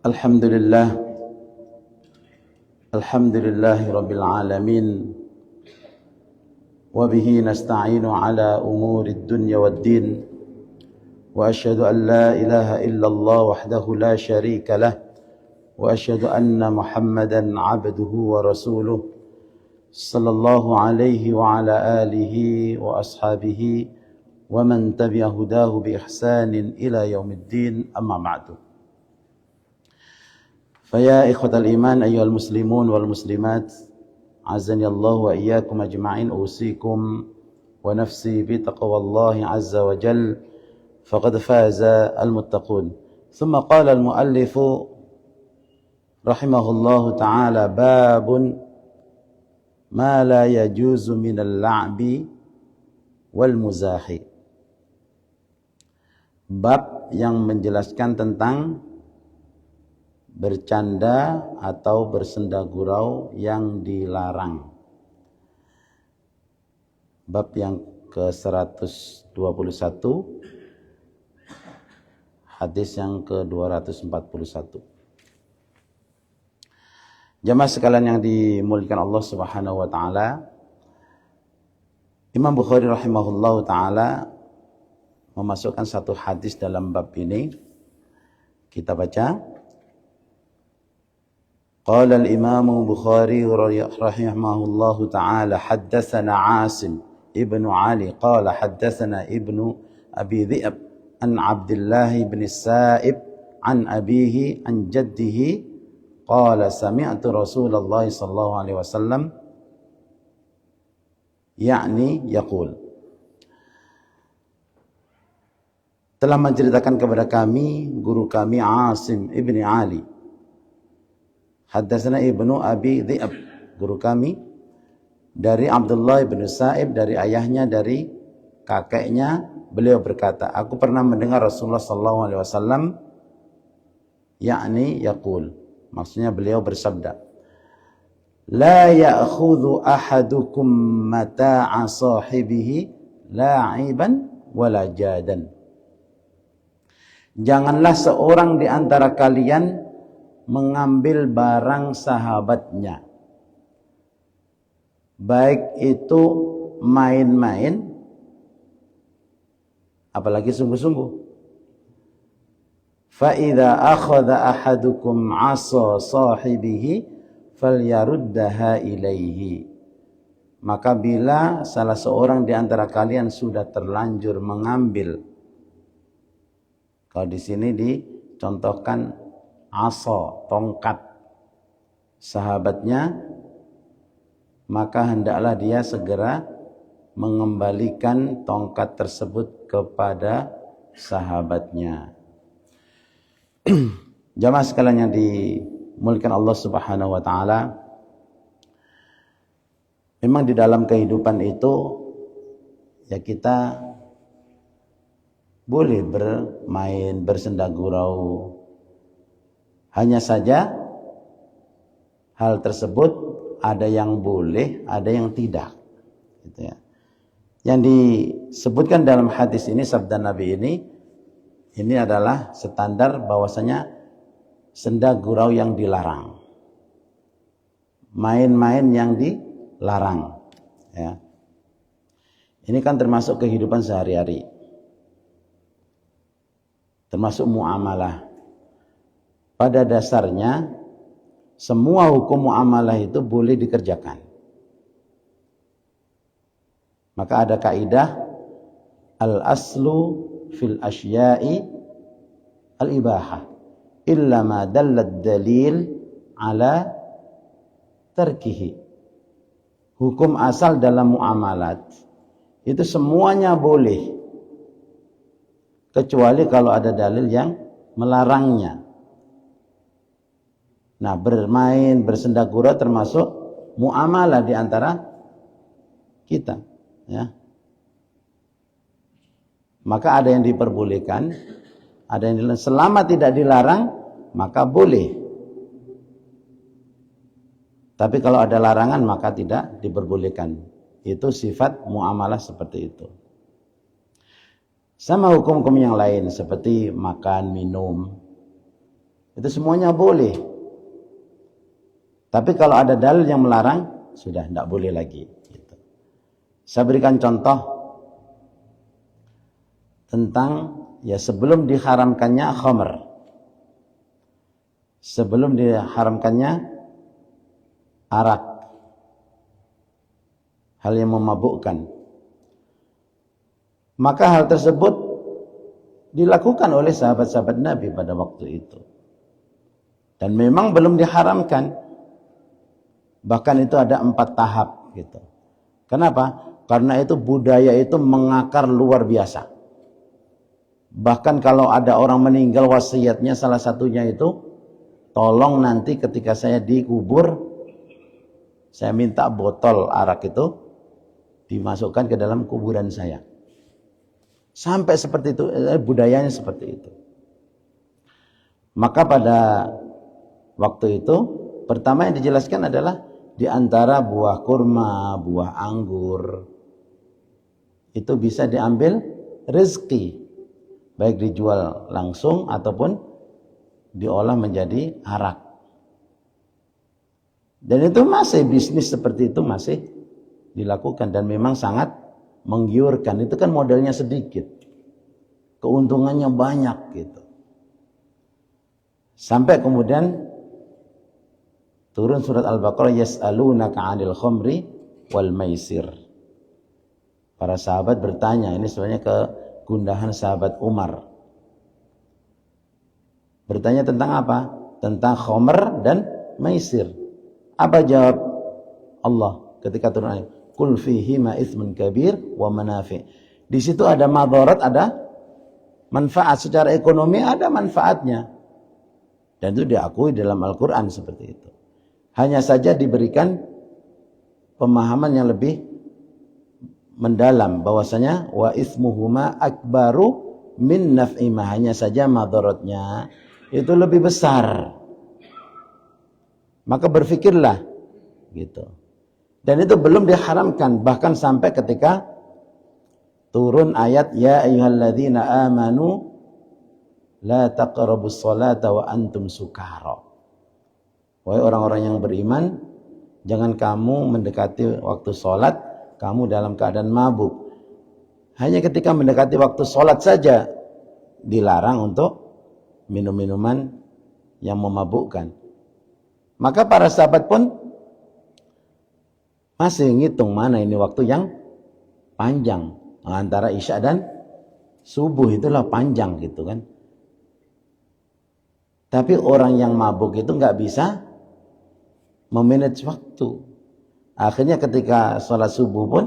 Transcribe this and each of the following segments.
Alhamdulillah, alhamdulillahi rabbil alamin, wa bihi nasta'inu ala umuri dunya wad din, wa asyhadu an la ilaha illallah wahdahu la syarika lah, wa asyhadu anna Muhammadan abduhu wa rasuluh, sallallahu alaihi wa ala alihi wa ashabihi wa man tabi'a hudahu bi ihsanin ila yaumiddin, amma ba'du. فيا إخوة الإيمان أيها المسلمون والمسلمات عزني الله وإياكم أجمعين أوصيكم ونفسي بتقوى الله عز وجل فقد فاز المتقون. ثم قال المؤلف رحمه الله تعالى: باب ما لا يجوز من اللعب والمزاح. Bab yang menjelaskan tentang bercanda atau bersenda gurau yang dilarang. Bab yang ke-121, hadis yang ke-241. Jamaah sekalian yang dimuliakan Allah Subhanahu wa taala, Imam Bukhari rahimahullahu taala memasukkan satu hadis dalam bab ini. Kita baca. قال الإمام البخاري رحمه الله تعالى: حدثنا عاصم ابن علي قال حدثنا ابن أبي ذئب عن عبد الله بن السائب عن أبيه عن جده قال: سمعت رسول الله صلى الله عليه وسلم يعني يقول. Telah menceritakan kepada kami guru kami Asim ibni Ali. Haddatsana Ibnu Abi Dhi'ab, guru kami, dari Abdullah bin Sa'ib, dari ayahnya, dari kakeknya, beliau berkata, aku pernah mendengar Rasulullah sallallahu alaihi wasallam yakni yaqul, maksudnya beliau bersabda, la ya'khudhu ahadukum mata'a sahibihi la'iban wala jadan. Janganlah seorang di antara kalian mengambil barang sahabatnya, baik itu main-main apalagi sungguh-sungguh. Fa idza akhadha ahadukum 'asa sahibihi falyaruddaha ilaihi. Maka bila salah seorang di antara kalian sudah terlanjur mengambil, kalau di sini dicontohkan asa, tongkat sahabatnya, maka hendaklah dia segera mengembalikan tongkat tersebut kepada sahabatnya. Jamaah sekalian yang dimuliakan Allah Subhanahu wa taala, memang di dalam kehidupan itu ya kita boleh bermain, bersenda gurau. Hanya saja hal tersebut ada yang boleh, ada yang tidak. Gitu ya. Yang disebutkan dalam hadis ini, sabda Nabi ini adalah standar bahwasanya senda gurau yang dilarang, main-main yang dilarang. Ya. Ini kan termasuk kehidupan sehari-hari, termasuk muamalah. Pada dasarnya semua hukum muamalah itu boleh dikerjakan. Maka ada kaidah al-aslu fil asya'i al-ibahah illa ma dallat dalil ala tarkihi. Hukum asal dalam muamalat itu semuanya boleh, kecuali kalau ada dalil yang melarangnya. Nah, bermain, bersenda gurau termasuk muamalah di antara kita, ya. Maka ada yang diperbolehkan, ada yang dilarang. Selama tidak dilarang, maka boleh. Tapi kalau ada larangan, maka tidak diperbolehkan. Itu sifat muamalah seperti itu. Sama hukum-hukum yang lain seperti makan, minum. Itu semuanya boleh. Tapi kalau ada dalil yang melarang, sudah tidak boleh lagi. Gitu. Saya berikan contoh tentang ya sebelum diharamkannya khamr. Sebelum diharamkannya arak. Hal yang memabukkan. Maka hal tersebut dilakukan oleh sahabat-sahabat Nabi pada waktu itu. Dan memang belum diharamkan. Bahkan itu ada 4 tahap gitu. Kenapa? Karena itu budaya itu mengakar luar biasa. Bahkan kalau ada orang meninggal wasiatnya salah satunya itu, tolong nanti ketika saya dikubur, saya minta botol arak itu dimasukkan ke dalam kuburan saya. Sampai seperti itu, budayanya seperti itu. Maka pada waktu itu, pertama yang dijelaskan adalah di antara buah kurma, buah anggur, itu bisa diambil rezeki. Baik dijual langsung ataupun diolah menjadi arak. Dan itu masih bisnis seperti itu masih dilakukan dan memang sangat menggiurkan. Itu kan modalnya sedikit. Keuntungannya banyak gitu. Sampai kemudian turun surat Al-Baqarah, yas'alunaka 'anil khamri wal maisir. Para sahabat bertanya, ini sebenarnya kegundahan sahabat Umar. Bertanya tentang apa? Tentang khamr dan maisir. Apa jawab Allah ketika turun ayat? Qul fihima itsmun kabir wa manafi'. Di situ ada madarat, ada manfaat. Secara ekonomi ada manfaatnya. Dan itu diakui dalam Al-Quran seperti itu. Hanya saja diberikan pemahaman yang lebih mendalam bahwasanya wa itsmuhuma akbaru min naf'ima. Hanya saja madaratnya itu lebih besar. Maka berfikirlah gitu. Dan itu belum diharamkan, bahkan sampai ketika turun ayat ya ayyuhalladzina amanu la taqrabus sholata wa antum sukara. Wahai orang-orang yang beriman, jangan kamu mendekati waktu sholat kamu dalam keadaan mabuk. Hanya ketika mendekati waktu sholat saja dilarang untuk minum-minuman yang memabukkan. Maka para sahabat pun masih ngitung mana ini waktu yang panjang. Antara Isya dan subuh itulah panjang gitu kan. Tapi orang yang mabuk itu nggak bisa memanage waktu. Akhirnya ketika sholat subuh pun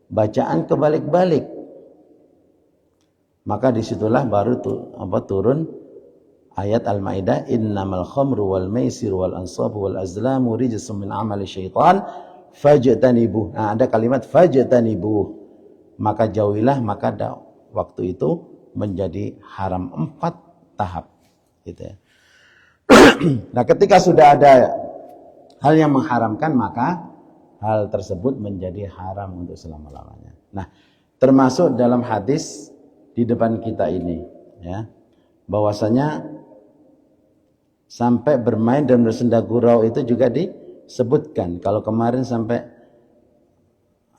bacaan kebalik-balik. Maka disitulah baru turun ayat Al-Maidah, innamal khamru wal maisir wal ansabu wal azlamu rijsum min amali syaitan fajtanibuh. Nah, ada kalimat fajtanibuh. Maka jauhilah, maka waktu itu menjadi haram 4 tahap gitu ya. Nah, ketika sudah ada hal yang mengharamkan, maka hal tersebut menjadi haram untuk selama-lamanya. Nah, termasuk dalam hadis di depan kita ini ya, bahwasanya sampai bermain dan bersenda gurau itu juga disebutkan. Kalau kemarin sampai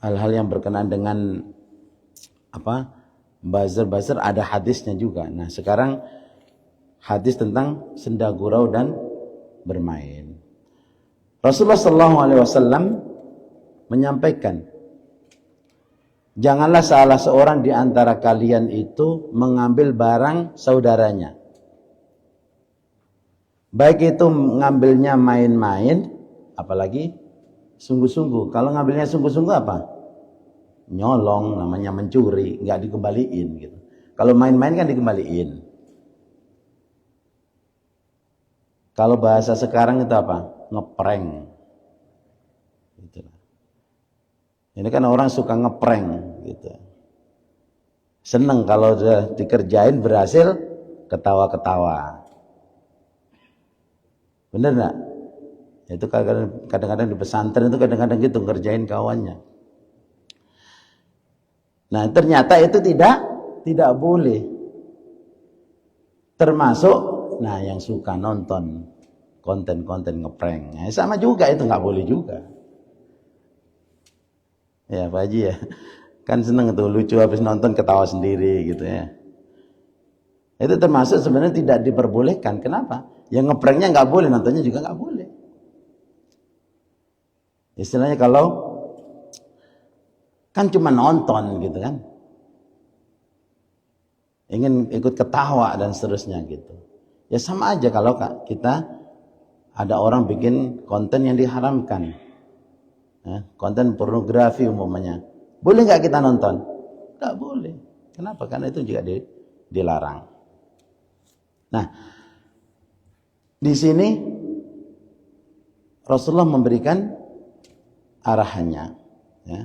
hal-hal yang berkenaan dengan buzzer ada hadisnya juga. Nah, sekarang hadis tentang senda gurau dan bermain. Rasulullah SAW menyampaikan, janganlah salah seorang di antara kalian itu mengambil barang saudaranya. Baik itu mengambilnya main-main, apalagi sungguh-sungguh. Kalau ngambilnya sungguh-sungguh apa? Nyolong, namanya mencuri, nggak dikembaliin gitu. Kalau main-main kan dikembaliin. Kalau bahasa sekarang itu apa? Ngeprank. Gitu. Ini kan orang suka ngeprank gitu. Seneng kalau udah dikerjain berhasil, ketawa-ketawa. Bener nggak? Itu kadang-kadang di pesantren itu kadang-kadang gitu ngerjain kawannya. Nah, ternyata itu tidak boleh. Termasuk Nah, yang suka nonton konten-konten ngeprank, nah, sama juga itu nggak boleh juga. Ya Pak Haji ya, kan seneng tuh lucu habis nonton ketawa sendiri gitu ya. Itu termasuk sebenarnya tidak diperbolehkan. Kenapa? Yang ngepranknya nggak boleh, nontonnya juga nggak boleh. Istilahnya kalau kan cuma nonton gitu kan, ingin ikut ketawa dan seterusnya gitu. Ya sama aja kalau kita ada orang bikin konten yang diharamkan, ya, konten pornografi umpamanya, boleh nggak kita nonton? Nggak boleh. Kenapa? Karena itu juga dilarang. Nah, di sini Rasulullah memberikan arahannya. Ya.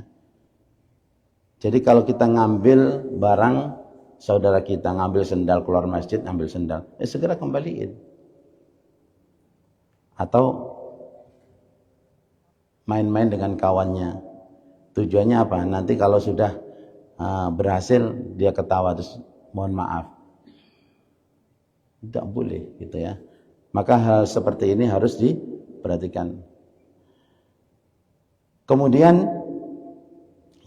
Jadi kalau kita ngambil barang saudara kita, ngambil sendal keluar masjid, ambil sendal, segera kembaliin. Atau main-main dengan kawannya. Tujuannya apa? Nanti kalau sudah berhasil dia ketawa terus mohon maaf. Tidak boleh gitu ya. Maka hal seperti ini harus diperhatikan. Kemudian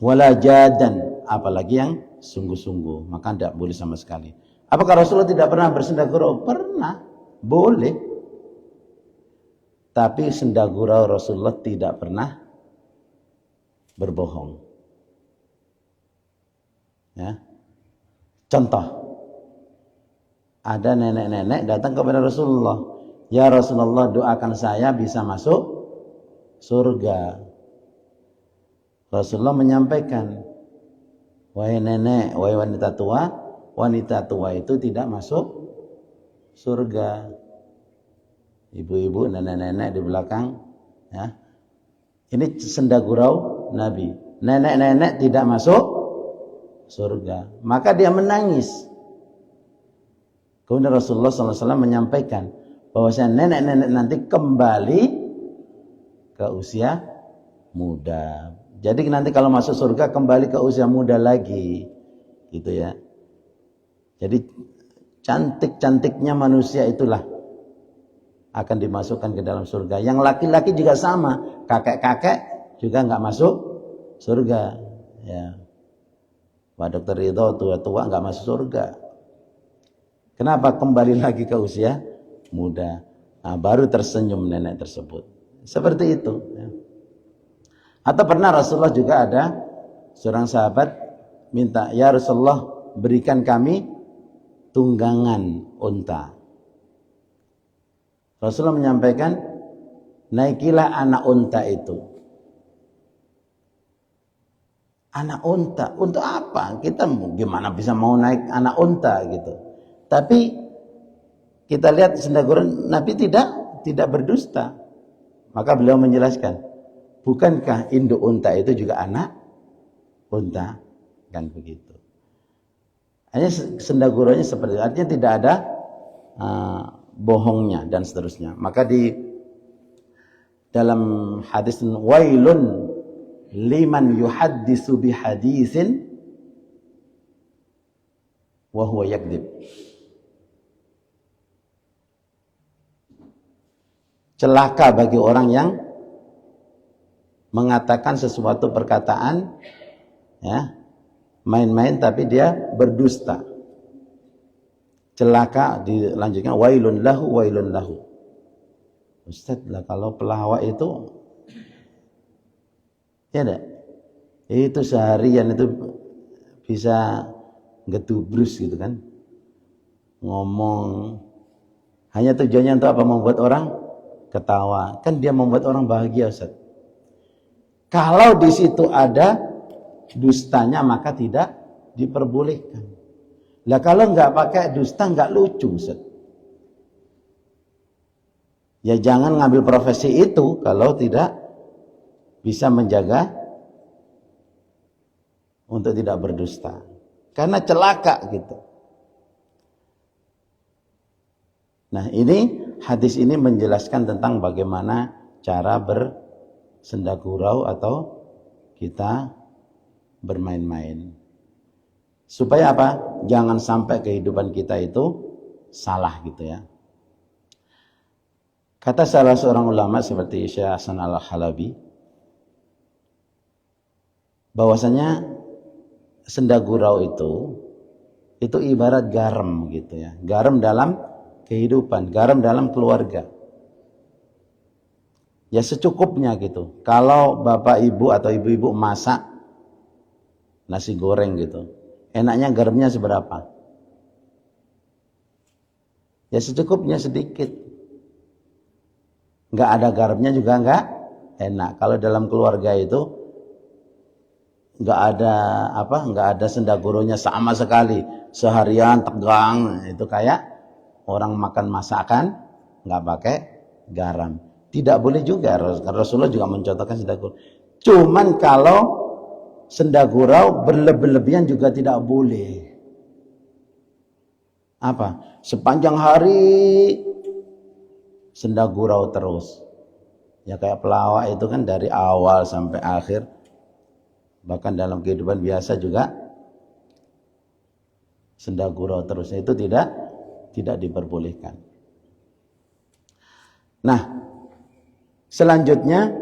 wala jadan, apalagi yang sungguh-sungguh, maka tidak boleh sama sekali. Apakah Rasulullah tidak pernah bersenda gurau? Pernah, boleh. Tapi senda gurau Rasulullah tidak pernah berbohong. Ya. Contoh, ada nenek-nenek datang kepada Rasulullah, ya Rasulullah doakan saya bisa masuk surga. Rasulullah menyampaikan, wahai nenek, wahai wanita tua itu tidak masuk surga. Ibu-ibu, nenek-nenek di belakang, ya. Ini senda gurau Nabi. Nenek-nenek tidak masuk surga. Maka dia menangis. Kemudian Rasulullah SAW menyampaikan bahwasanya nenek-nenek nanti kembali ke usia muda. Jadi nanti kalau masuk surga kembali ke usia muda lagi, gitu ya. Jadi cantik-cantiknya manusia itulah akan dimasukkan ke dalam surga. Yang laki-laki juga sama, kakek-kakek juga nggak masuk surga. Ya, Pak Dokter Ridho tua-tua nggak masuk surga. Kenapa? Kembali lagi ke usia muda. Nah, baru tersenyum nenek tersebut. Seperti itu. Ya. Atau pernah Rasulullah juga ada seorang sahabat minta, ya Rasulullah berikan kami tunggangan unta. Rasulullah menyampaikan, naikilah anak unta itu. Anak unta, untuk apa? Kita gimana bisa mau naik anak unta gitu. Tapi kita lihat senda gurau Nabi tidak berdusta. Maka beliau menjelaskan, bukankah induk unta itu juga anak unta? Kan begitu. Hanya senda guraunya seperti itu. Artinya tidak ada bohongnya dan seterusnya. Maka di dalam hadis wailun liman yuhaddisu bihadisin wa huwa yakdzib. Celaka bagi orang yang mengatakan sesuatu perkataan, ya, main-main tapi dia berdusta. Celaka, dilanjutkan wailun lahu. Ustaz lah, kalau pelawak itu ya enggak, itu seharian itu bisa getubrus gitu kan, ngomong hanya tujuannya untuk apa? Membuat orang ketawa. Kan dia membuat orang bahagia, Ustaz. Kalau di situ ada dustanya maka tidak diperbolehkan. Lah kalau nggak pakai dusta nggak lucu, Ustaz. Ya jangan ngambil profesi itu kalau tidak bisa menjaga untuk tidak berdusta. Karena celaka gitu. Nah, ini hadis ini menjelaskan tentang bagaimana cara bersenda gurau atau kita bermain-main. Supaya apa? Jangan sampai kehidupan kita itu salah gitu ya. Kata salah seorang ulama seperti Syekh Hasan Al-Halabi, bahwasanya senda gurau itu ibarat garam gitu ya. Garam dalam kehidupan, garam dalam keluarga. Ya secukupnya gitu. Kalau bapak ibu atau ibu-ibu masak nasi goreng gitu, enaknya garamnya seberapa? Ya secukupnya, sedikit. Nggak ada garamnya juga nggak enak. Kalau dalam keluarga itu nggak ada senda gurunya sama sekali. Seharian tegang, itu kayak orang makan masakan nggak pakai garam. Tidak boleh juga. Rasulullah juga mencontohkan senda gurau. Cuman kalau senda gurau berlebihan juga tidak boleh. Apa? Sepanjang hari senda gurau terus. Ya kayak pelawak itu kan dari awal sampai akhir. Bahkan dalam kehidupan biasa juga senda gurau terus. Itu tidak diperbolehkan. Nah, selanjutnya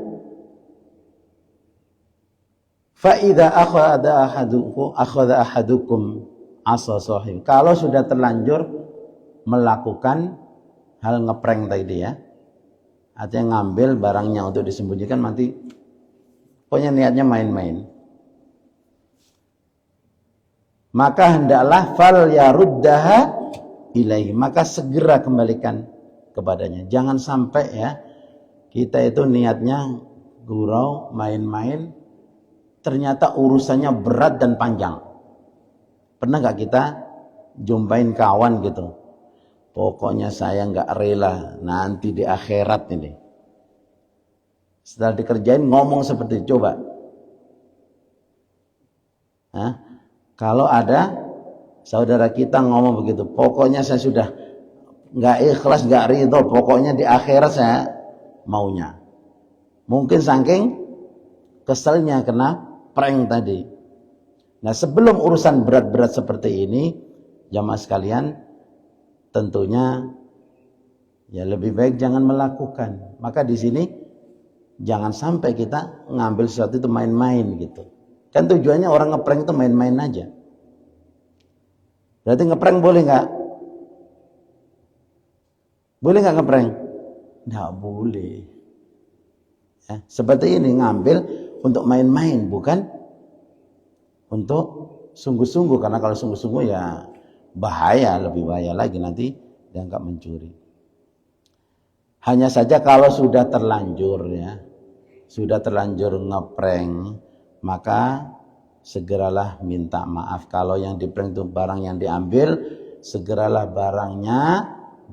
fa idza akhadha ahadukum asa sahib. Kalau sudah terlanjur melakukan hal ngeprank tadi ya, artinya ngambil barangnya untuk disembunyikan, nanti pokoknya niatnya main-main, maka hendaklah fal yaruddaha ilaihi, maka segera kembalikan kepadanya. Jangan sampai ya kita itu niatnya gurau main-main, ternyata urusannya berat dan panjang. Pernah gak kita jumpain kawan gitu, pokoknya saya gak rela nanti di akhirat ini, setelah dikerjain ngomong seperti itu. Coba kalau ada saudara kita ngomong begitu, pokoknya saya sudah gak ikhlas, gak ridho, pokoknya di akhirat saya maunya. Mungkin saking keselnya kena prank tadi. Nah, sebelum urusan berat-berat seperti ini, jamaah sekalian, tentunya ya lebih baik jangan melakukan. Maka di sini jangan sampai kita ngambil sesuatu itu main-main gitu. Kan tujuannya orang ngeprank itu main-main aja. Berarti ngeprank boleh nggak? Boleh nggak ngeprank? Nggak boleh. Ya, seperti ini ngambil untuk main-main, bukan untuk sungguh-sungguh. Karena kalau sungguh-sungguh ya bahaya, lebih bahaya lagi, nanti dianggap mencuri. Hanya saja kalau sudah terlanjur ya, sudah terlanjur ngeprank, maka segeralah minta maaf. Kalau yang diprank itu barang yang diambil, segeralah barangnya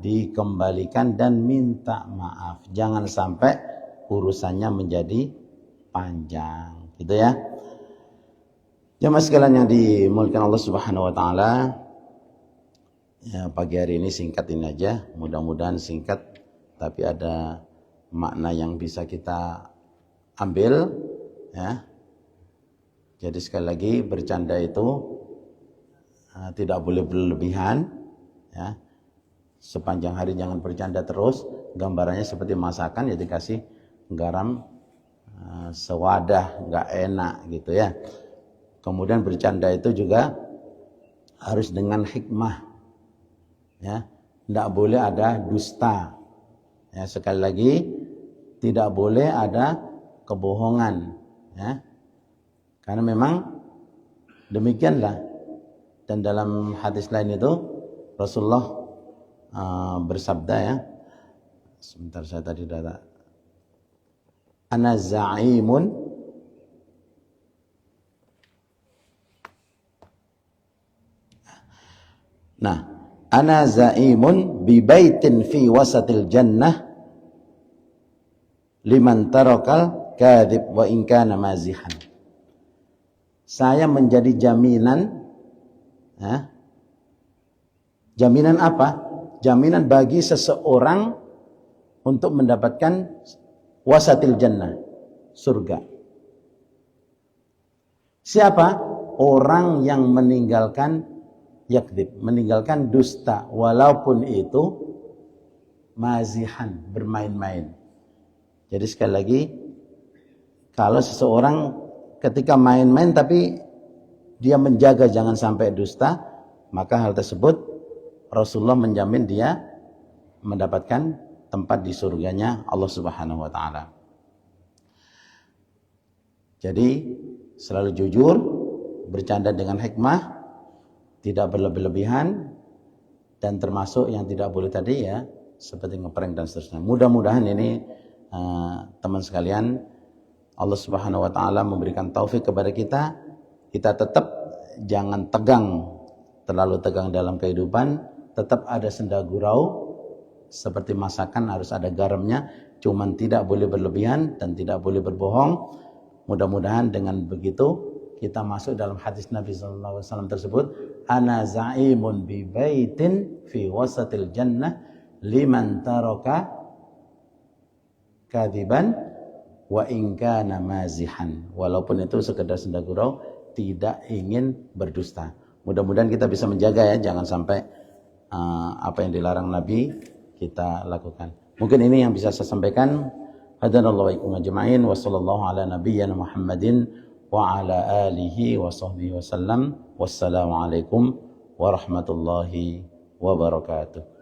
dikembalikan dan minta maaf. Jangan sampai urusannya menjadi panjang, gitu ya. Jamaah sekalian yang dimuliakan Allah Subhanahu wa taala, ya, pagi hari ini singkat ini aja, mudah-mudahan singkat tapi ada makna yang bisa kita ambil ya. Jadi sekali lagi, bercanda itu tidak boleh berlebihan ya. Sepanjang hari jangan bercanda terus. Gambarannya seperti masakan, ya dikasih garam sewadah, nggak enak gitu ya. Kemudian bercanda itu juga harus dengan hikmah ya. Tidak boleh ada dusta ya. Sekali lagi, tidak boleh ada kebohongan ya. Karena memang demikianlah. Dan dalam hadis lain itu Rasulullah bersabda ya. Sebentar, saya tadi data. Ana za'imun ana za'imun bi baitin fi wasatil jannah liman tarakal kadhib wa in kana mazihan. Saya menjadi jaminan ya. Jaminan apa? Jaminan bagi seseorang untuk mendapatkan wasatil jannah, surga. Siapa? Orang yang meninggalkan yakdzib, meninggalkan dusta, walaupun itu mazihan, bermain-main. Jadi sekali lagi, kalau seseorang ketika main-main tapi dia menjaga jangan sampai dusta, maka hal tersebut Rasulullah menjamin dia mendapatkan tempat di surganya Allah Subhanahu wa taala. Jadi selalu jujur, bercanda dengan hikmah, tidak berlebih-lebihan, dan termasuk yang tidak boleh tadi ya, seperti ngeprank dan seterusnya. Mudah-mudahan ini teman sekalian, Allah Subhanahu wa taala memberikan taufik kepada kita tetap jangan tegang, terlalu tegang dalam kehidupan, tetap ada senda gurau, seperti masakan harus ada garamnya, cuman tidak boleh berlebihan dan tidak boleh berbohong. Mudah-mudahan dengan begitu kita masuk dalam hadis Nabi sallallahu alaihi wasallam tersebut, ana za'imun bi baitin fi wasatil jannah liman taraka kadiban wa in kana mazihan. Walaupun itu sekedar senda gurau, tidak ingin berdusta. Mudah-mudahan kita bisa menjaga ya, jangan sampai apa yang dilarang Nabi kita lakukan. Mungkin ini yang bisa saya sampaikan. Hadanallahu wa iyyakum ajma'in wa sallallahu ala nabiyyina Muhammadin wa ala alihi wa sahbihi wasallam. Wassalamu alaikum warahmatullahi wabarakatuh.